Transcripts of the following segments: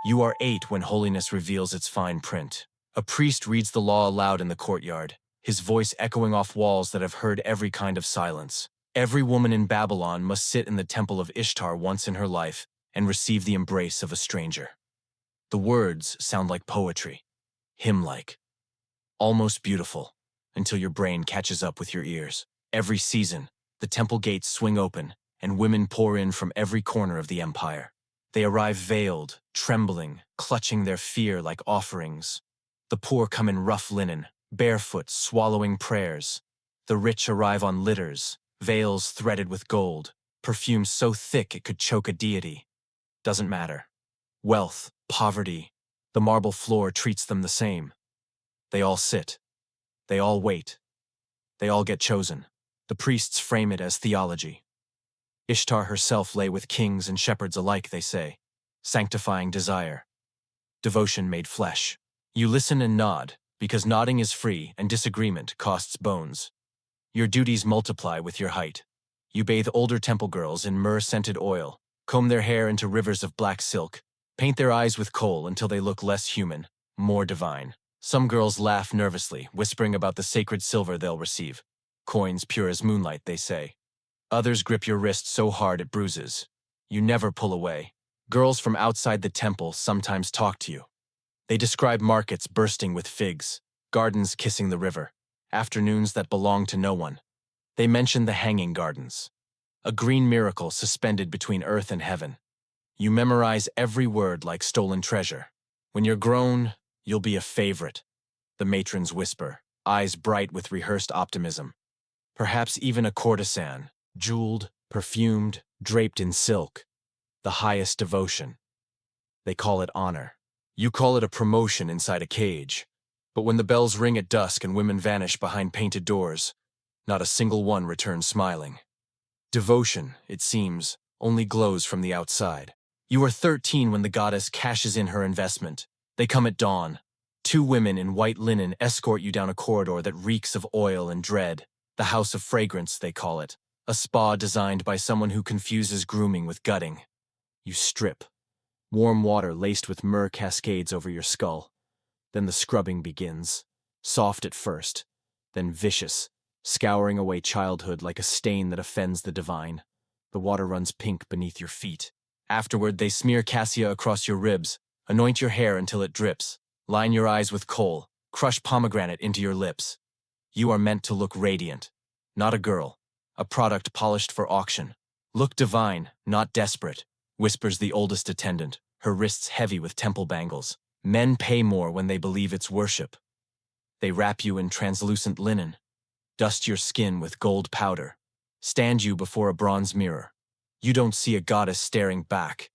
You are 8 when holiness reveals its fine print. A priest reads the law aloud in the courtyard, his voice echoing off walls that have heard every kind of silence. Every woman in Babylon must sit in the temple of Ishtar once in her life and receive the embrace of a stranger. The words sound like poetry, hymn-like, almost beautiful, until your brain catches up with your ears. Every season, the temple gates swing open, and women pour in from every corner of the empire. They arrive veiled, trembling, clutching their fear like offerings. The poor come in rough linen, barefoot, swallowing prayers. The rich arrive on litters, veils threaded with gold, perfume so thick it could choke a deity. Doesn't matter. Wealth, poverty, the marble floor treats them the same. They all sit. They all wait. They all get chosen. The priests frame it as theology. Ishtar herself lay with kings and shepherds alike, they say, sanctifying desire. Devotion made flesh. You listen and nod, because nodding is free and disagreement costs bones. Your duties multiply with your height. You bathe older temple girls in myrrh-scented oil, comb their hair into rivers of black silk, paint their eyes with kohl until they look less human, more divine. Some girls laugh nervously, whispering about the sacred silver they'll receive. Coins pure as moonlight, they say. Others grip your wrist so hard it bruises. You never pull away. Girls from outside the temple sometimes talk to you. They describe markets bursting with figs, gardens kissing the river, afternoons that belong to no one. They mention the hanging gardens, a green miracle suspended between earth and heaven. You memorize every word like stolen treasure. When you're grown, you'll be a favorite, the matrons whisper, eyes bright with rehearsed optimism. Perhaps even a courtesan, jeweled, perfumed, draped in silk. The highest devotion. They call it honor. You call it a promotion inside a cage. But when the bells ring at dusk and women vanish behind painted doors, not a single one returns smiling. Devotion, it seems, only glows from the outside. You are 13 when the goddess cashes in her investment. They come at dawn. 2 women in white linen escort you down a corridor that reeks of oil and dread. The House of Fragrance, they call it. A spa designed by someone who confuses grooming with gutting. You strip. Warm water laced with myrrh cascades over your skull. Then the scrubbing begins. Soft at first, then vicious, scouring away childhood like a stain that offends the divine. The water runs pink beneath your feet. Afterward, they smear cassia across your ribs, anoint your hair until it drips, line your eyes with kohl, crush pomegranate into your lips. You are meant to look radiant. Not a girl. A product polished for auction. Look divine, not desperate, whispers the oldest attendant, her wrists heavy with temple bangles. Men pay more when they believe it's worship. They wrap you in translucent linen, dust your skin with gold powder, stand you before a bronze mirror. You don't see a goddess staring back.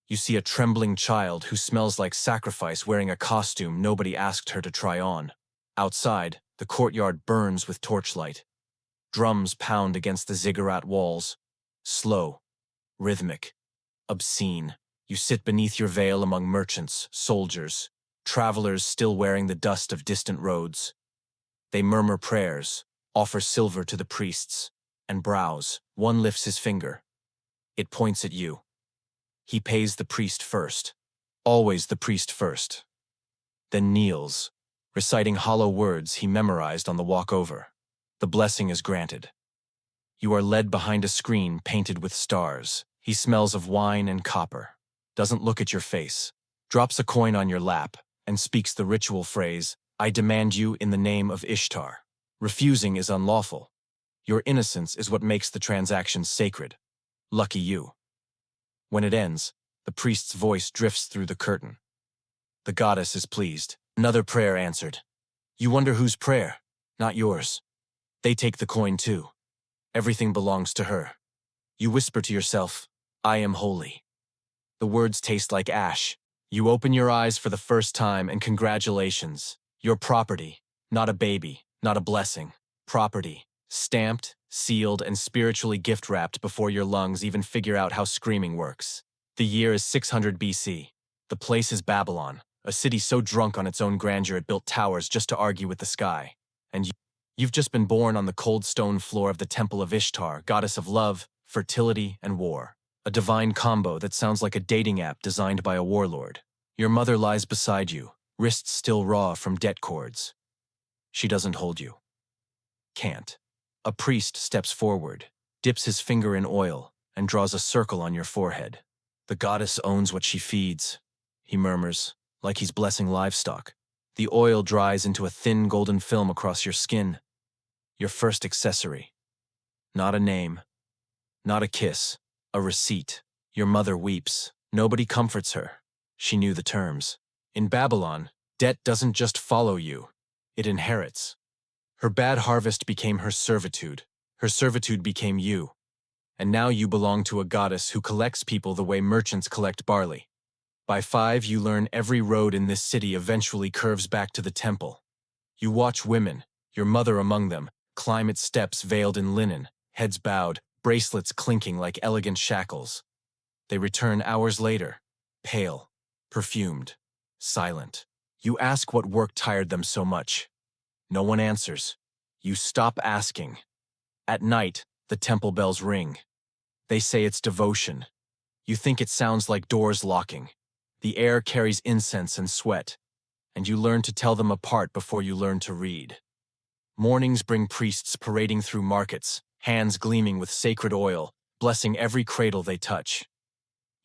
You see a trembling child who smells like sacrifice wearing a costume nobody asked her to try on. Outside, the courtyard burns with torchlight. Drums pound against the ziggurat walls. Slow, rhythmic, obscene. You sit beneath your veil among merchants, soldiers, travelers still wearing the dust of distant roads. They murmur prayers, offer silver to the priests, and browse. One lifts his finger. It points at you. He pays the priest first. Always the priest first. Then kneels, reciting hollow words he memorized on the walk over. The blessing is granted. You are led behind a screen painted with stars. He smells of wine and copper. Doesn't look at your face. Drops a coin on your lap and speaks the ritual phrase, "I demand you in the name of Ishtar." Refusing is unlawful. Your innocence is what makes the transaction sacred. Lucky you. When it ends, the priest's voice drifts through the curtain. The goddess is pleased. Another prayer answered. You wonder whose prayer? Not yours. They take the coin too. Everything belongs to her. You whisper to yourself, "I am holy." The words taste like ash. You open your eyes for the first time and congratulations. Your property, not a baby, not a blessing. Property, stamped, sealed, and spiritually gift-wrapped before your lungs even figure out how screaming works. The year is 600 BC. The place is Babylon, a city so drunk on its own grandeur it built towers just to argue with the sky. And you've just been born on the cold stone floor of the temple of Ishtar, goddess of love, fertility, and war. A divine combo that sounds like a dating app designed by a warlord. Your mother lies beside you, wrists still raw from debt cords. She doesn't hold you. Can't. A priest steps forward, dips his finger in oil, and draws a circle on your forehead. The goddess owns what she feeds, he murmurs, like he's blessing livestock. The oil dries into a thin golden film across your skin. Your first accessory. Not a name, not a kiss, a receipt. Your mother weeps. Nobody comforts her. She knew the terms. In Babylon, debt doesn't just follow you, it inherits. Her bad harvest became her servitude became you. And now you belong to a goddess who collects people the way merchants collect barley. By 5, you learn every road in this city eventually curves back to the temple. You watch women, your mother among them, climb its steps veiled in linen, heads bowed, bracelets clinking like elegant shackles. They return hours later, pale, perfumed, silent. You ask what work tired them so much. No one answers. You stop asking. At night, the temple bells ring. They say it's devotion. You think it sounds like doors locking. The air carries incense and sweat, and you learn to tell them apart before you learn to read. Mornings bring priests parading through markets, hands gleaming with sacred oil, blessing every cradle they touch.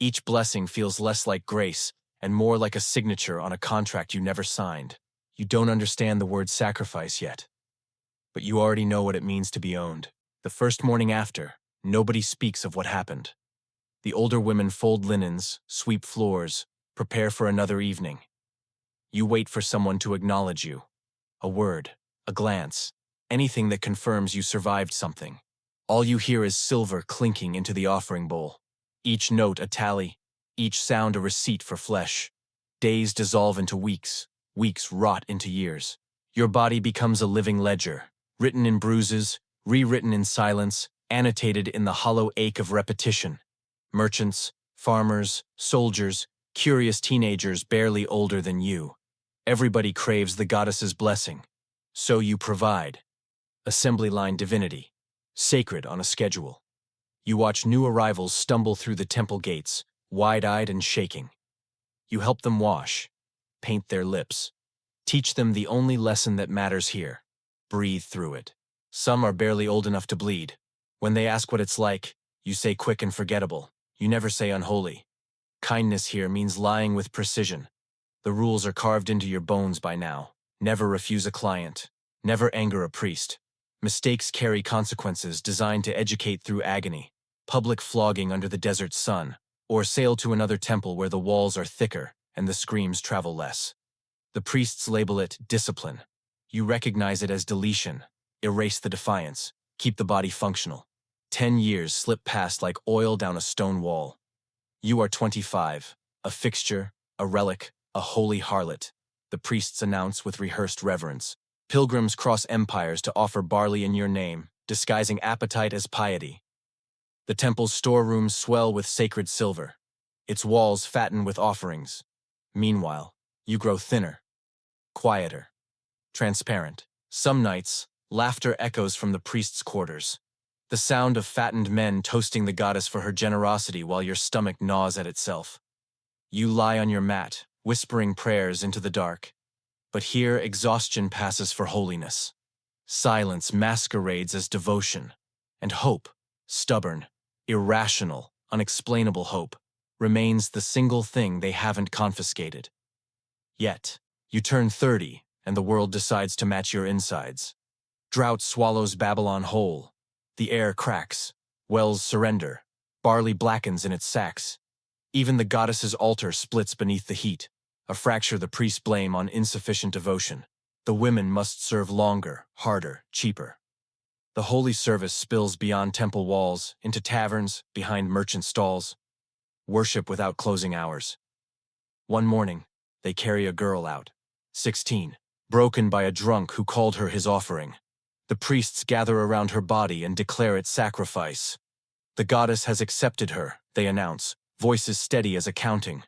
Each blessing feels less like grace and more like a signature on a contract you never signed. You don't understand the word sacrifice yet, but you already know what it means to be owned. The first morning after, nobody speaks of what happened. The older women fold linens, sweep floors, prepare for another evening. You wait for someone to acknowledge you. A word, a glance, anything that confirms you survived something. All you hear is silver clinking into the offering bowl. Each note a tally, each sound a receipt for flesh. Days dissolve into weeks, weeks rot into years. Your body becomes a living ledger, written in bruises, rewritten in silence, annotated in the hollow ache of repetition. Merchants, farmers, soldiers, curious teenagers barely older than you. Everybody craves the goddess's blessing. So you provide. Assembly line divinity. Sacred on a schedule. You watch new arrivals stumble through the temple gates, wide-eyed and shaking. You help them wash, paint their lips. Teach them the only lesson that matters here. Breathe through it. Some are barely old enough to bleed. When they ask what it's like, you say quick and forgettable. You never say unholy. Kindness here means lying with precision. The rules are carved into your bones by now. Never refuse a client. Never anger a priest. Mistakes carry consequences designed to educate through agony. Public flogging under the desert sun, or sail to another temple where the walls are thicker and the screams travel less. The priests label it discipline. You recognize it as deletion. Erase the defiance. Keep the body functional. 10 years slip past like oil down a stone wall. You are 25, a fixture, a relic, a holy harlot, the priests announce with rehearsed reverence. Pilgrims cross empires to offer barley in your name, disguising appetite as piety. The temple's storerooms swell with sacred silver. Its walls fatten with offerings. Meanwhile, you grow thinner, quieter, transparent. Some nights, laughter echoes from the priest's quarters. The sound of fattened men toasting the goddess for her generosity while your stomach gnaws at itself. You lie on your mat, whispering prayers into the dark. But here exhaustion passes for holiness. Silence masquerades as devotion. And hope, stubborn, irrational, unexplainable hope, remains the single thing they haven't confiscated. Yet, you turn 30, and the world decides to match your insides. Drought swallows Babylon whole. The air cracks. Wells surrender. Barley blackens in its sacks. Even the goddess's altar splits beneath the heat, a fracture the priests blame on insufficient devotion. The women must serve longer, harder, cheaper. The holy service spills beyond temple walls, into taverns, behind merchant stalls. Worship without closing hours. One morning, they carry a girl out, 16, broken by a drunk who called her his offering. The priests gather around her body and declare it sacrifice. The goddess has accepted her, they announce, voices steady as accounting.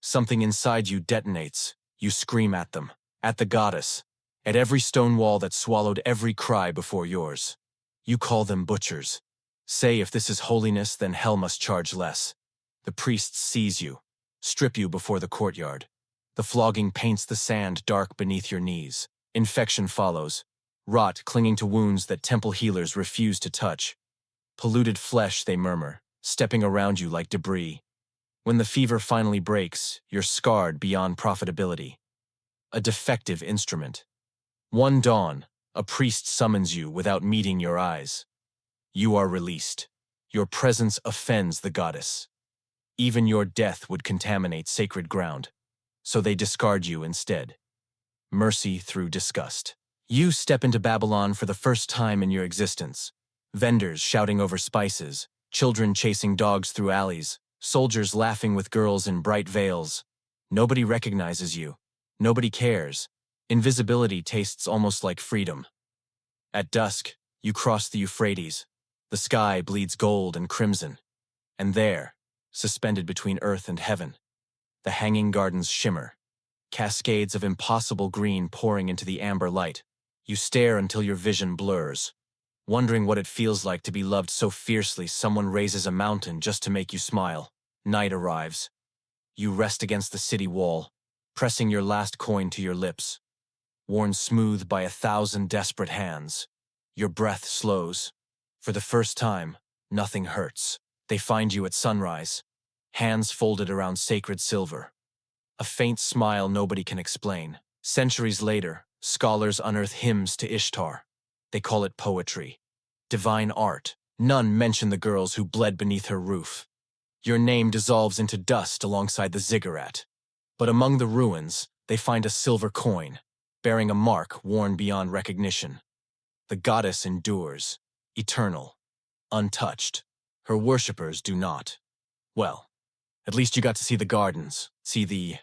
Something inside you detonates. You scream at them, at the goddess, at every stone wall that swallowed every cry before yours. You call them butchers. Say if this is holiness, then hell must charge less. The priests seize you. strip you before the courtyard. The flogging paints the sand dark beneath your knees. Infection follows, rot clinging to wounds that temple healers refuse to touch. Polluted flesh, they murmur, stepping around you like debris. When the fever finally breaks, you're scarred beyond profitability. A defective instrument. One dawn, a priest summons you without meeting your eyes. You are released. Your presence offends the goddess. Even your death would contaminate sacred ground, so they discard you instead. Mercy through disgust. You step into Babylon for the first time in your existence. Vendors shouting over spices, children chasing dogs through alleys, soldiers laughing with girls in bright veils. Nobody recognizes you. Nobody cares. Invisibility tastes almost like freedom. At dusk, you cross the Euphrates. The sky bleeds gold and crimson. And there, suspended between earth and heaven, the hanging gardens shimmer, cascades of impossible green pouring into the amber light. You stare until your vision blurs, wondering what it feels like to be loved so fiercely someone raises a mountain just to make you smile. Night arrives. You rest against the city wall, pressing your last coin to your lips. Worn smooth by 1,000 desperate hands. Your breath slows. For the first time, nothing hurts. They find you at sunrise, hands folded around sacred silver. A faint smile nobody can explain. Centuries later, scholars unearth hymns to Ishtar. They call it poetry. Divine art. None mention the girls who bled beneath her roof. Your name dissolves into dust alongside the ziggurat. But among the ruins, they find a silver coin, bearing a mark worn beyond recognition. The goddess endures, eternal, untouched. Her worshippers do not. Well, at least you got to see the gardens, see the